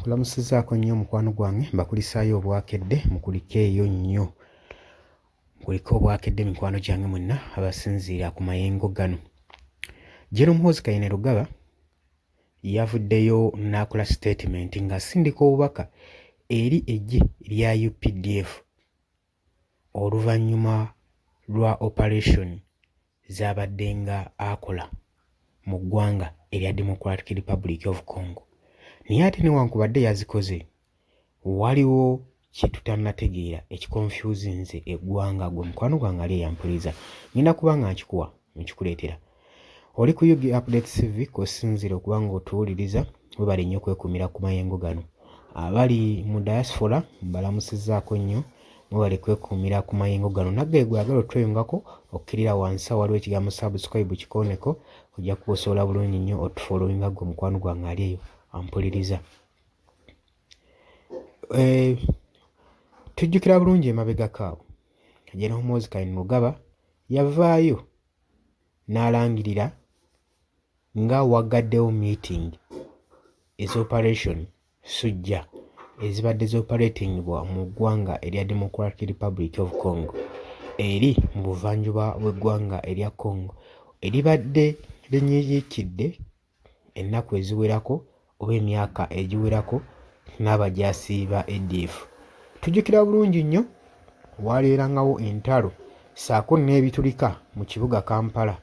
Nkulamusizaako nnyo mukwano gwange mbakulisaayo obwakedde mukulike eyo nnyo mukulike obwakedde mikwano gyange mwenna abasinziira ku mayengo gano. General Muhoozi Kainerugaba yavuddeyo n'akola statement ng'asindika obubaka eri eggye lya UPDF oluvannyuma lwa operation z'abadde nga akola mu ggwanga erya Democratic Republic of Congo. Naye ate newankubadde yazikoze waliwo kye tutannategeera ekikonfyuzinze eggwanga gwe mukwano gwange ali eyampuliriza ngenda kuba nga nkikuwa nkikuleetera. Oli ku UG Update TV kw'osinziira okuba ng'otuwuliriza webale nnyo okwekuumira ku mayengo gano. Abali mu diaspora mbalamusizzaako nnyo mwebale kwekuumira ku mayengo gano. Nagge gwagala otweyungako okkirira wansi waliwo ekigambo subscribe kikooneko ojja kuba osobola bulungi nnyo otufollowinga gwe mukwano gwange ali eyo ampuliriza. Tujjukira bulungi emabegako awo General Muhoozi Kainerugaba yavaayo n'alangirira nga waggaddewo meeting ez'operation Sujja ezibadde z'operatingibwa mu ggwanga erya Democratic Republic of Congo eri mu buvanjuba bw'eggwanga erya Congo eribadde linyiikidde ennaku eziwerako oba emyaka egiwerako n'abajaasi ba ADF. Tujjukira bulungi nnyo waleerangawo entalo ssaako n'ebitulika mu kibuga Kampala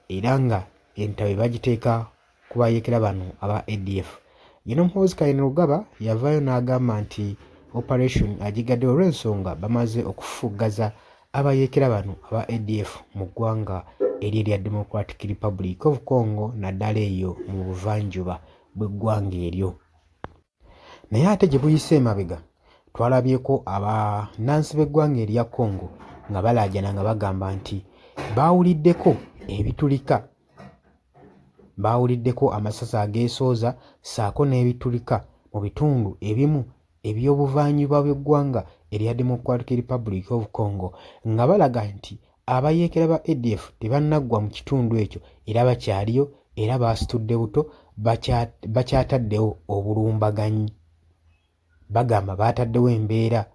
era nga entabe bagiteeka ku bayeekera bano aba ADF. General Muhoozi Kainerugaba yavaayo n'agamba nti operation agigadde olw'ensonga bamaze okufufuggaza abayeekera bano aba ADF mu ggwanga erya Democratic Republic of Congo naddala eyo mu buvanjuba bw'eggwanga eryo. Naye ate gye buyise emabega twalabyeko abannansi b'eggwanga erya Congo nga balaajana nga bagamba nti baawuliddeko ebitulika, baawuliddeko amasasi ageesooza ssaako n'ebitulika mu bitundu ebimu eby'obuvanjuba bw'eggwanga erya Democratic Republic of Congo nga balaga nti abayeekera ba ADF tebannaggwa mu kitundu ekyo era bakyaliyo era baasitudde buto bakyataddewo obulumbaganyi. Bagamba baataddewo embeera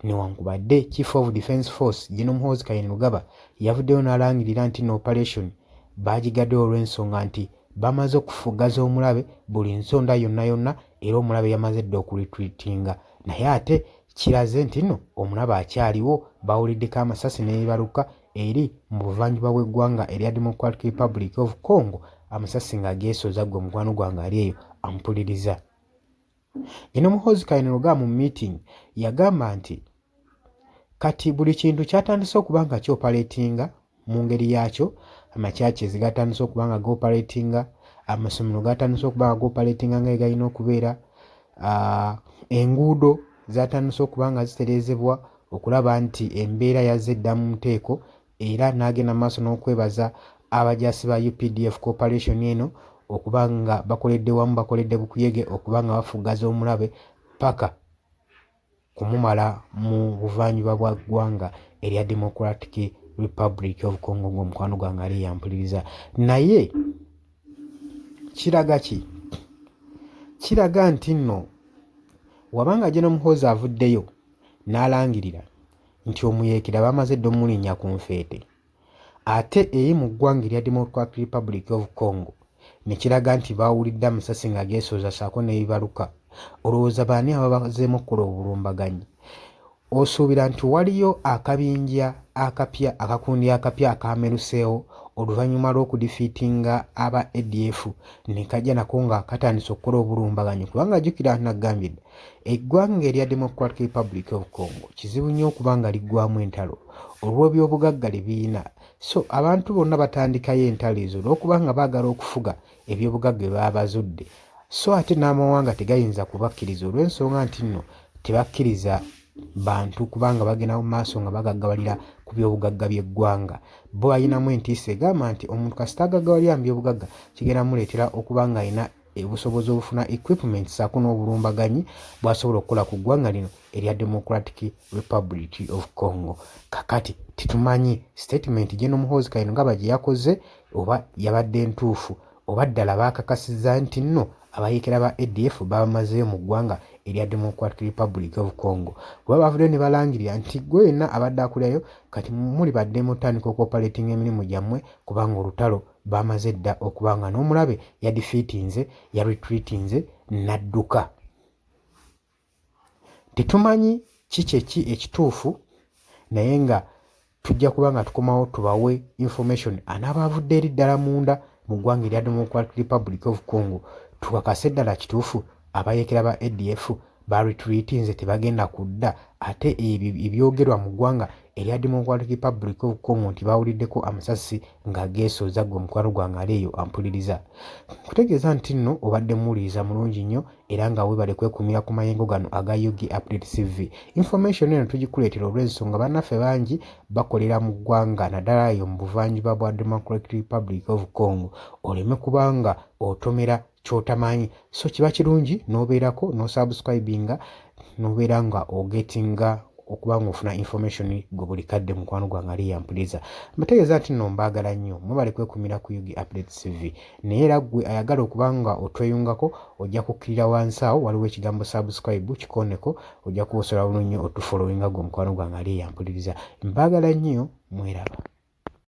newankubadde Chief of Defence Force General Muhoozi Kainerugaba yavuddeyo n'alangirira nti no operation baagigaddewo olw'ensonga nti bamaze okufuggaza omulabe buli nsonda yonna yonna era omulabe yamaze dda okuritwitinga. Naye ate kiraze nti nno omulabe akyaliwo bawuliddeko amasasi n'ebibaluka eri mu buvanjuba bw'eggwanga erya Democratic Republic of Congo amasasi nga geesooza gwe mukwano gwange ali eyo ampuliriza. General Muhoozi Kainerugaba mu meeting yagamba nti kati buli kintu kyatandise okuba nga kyopaleetinga mu ngeri yaakyo, amakyakezi gatandise okuba nga goopaleetinga, amasomero gatandise okuba nga goopaleetinga nga galina okubeera, enguudo zatandise okuba nga zitereezebwa okulaba nti embeera yazze dda mu nteeko era n'agenda mu maaso n'okwebaza abajaasi ba UPDF cooperation eno okuba nga bakoledde wamu bakoledde bukuyege okuba nga bafuggaza omulabe paka kumumala mu buvanjuba bwa ggwanga erya Democratic Republic of Congo ng'omukwano gwange ali yampuliriza. Naye kiraga ki? Kiraga nti nno wabanga General Muhoozi avuddeyo n'alangirira nti omuyeekera bamaze dda omulinnya ku nfeete ate eri mu ggwanga erya Democratic Republic of Congo ne kiraga nti baawulidde amasasi nga geesooza ssaako n'ebibaluka, olowooza baani ababazeemu okukola obulumbaganyi? Osuubira nti waliyo akabinja akapya akakundi akapya akaameruseewo oluvannyuma lw'okudifiitinga aba ADF ne kajja nako nga katandise okukola obulumbaganyi? Kubanga jjukira nagambye dda eggwanga erya Democratic Republic of Congo kizibu nnyo okuba nga liggwamu entalo olw'ebyobugagga lye birina. So abantu bonna batandikayo entalo ezo olw'okuba nga baagala okufuga ebyobugagga bye baba bazudde, so ate n'amawanga tegayinza kubakkiriza olw'ensonga nti nno tebakkiriza bantu kubanga bagenda mu maaso nga bagaggabalira ku byobugagga by'eggwanga. Bo balinamu entiisa egamba nti omuntu kasita agaggabalira mu byobugagga kigenda muleetera okuba nga alina obusobozi obufuna equipment ssaako n'obulumbaganyi bw'asobola okukola ku ggwanga lino erya Democratic Republic of Congo. Kakati titumanyi statement General Muhoozi Kainerugaba gye yakoze oba yabadde ntuufu oba ddala baakakasizza nti nno abayeekera ba ADF bamazeeyo mu ggwanga erya Democratic Republic of Congo. Kuba bavuddeyo ne balangirira nti gwe yenna abadde akulirayo kati muli badde mutandika okuoperating emirimu gyammwe kubanga olutalo bamaze dda okuba nga n'omulabe yadifeatinze yaretreatinze n'adduka. Tetumanyi ki ekituufu naye nga tujja kuba nga tukomawo tubawe information anaaba avudde eri ddala munda mu ggwanga erya Democratic Republic of Congo tukakase ddala kituufu abayeekera ba ADF baretreatinze tebagenda kudda ate ebyogerwa mu ggwanga erya Democratic Republic of Congo nti bawuliddeko amasasi nga geesooza gwe mukwano gwange ali eyo ampuliriza. Kutegeeza nti nno obadde muwuliriza mulungi nnyo era nga weebale kwekumira ku mayengo gano aga UG Update TV. Information eno tugikuleetera olw'ensonga bannaffe bangi bakolera mu ggwanga naddala eyo mu buvanjuba bwa Democratic Republic of Congo oleme kubanga otomera kyotamanyi so kiba kirungi n'obeerako n'osubscribinga n'obeera nga ogetinga okuba nga ofuna information gwe buli kadde mukwano gwange ali yampuliriza. Mbategeeza nti nno mbaagala nnyo mubale kwekumira ku UG Update TV naye era gwe ayagala okuba nga otweyungako ojja kukkirira wansi awo waliwo ekigambo subscribe kikooneko ojja kuba osobola bulungi otufollowinga gwe mukwano gwange ali yampuliriza. Mbaagala nnyo mweraba.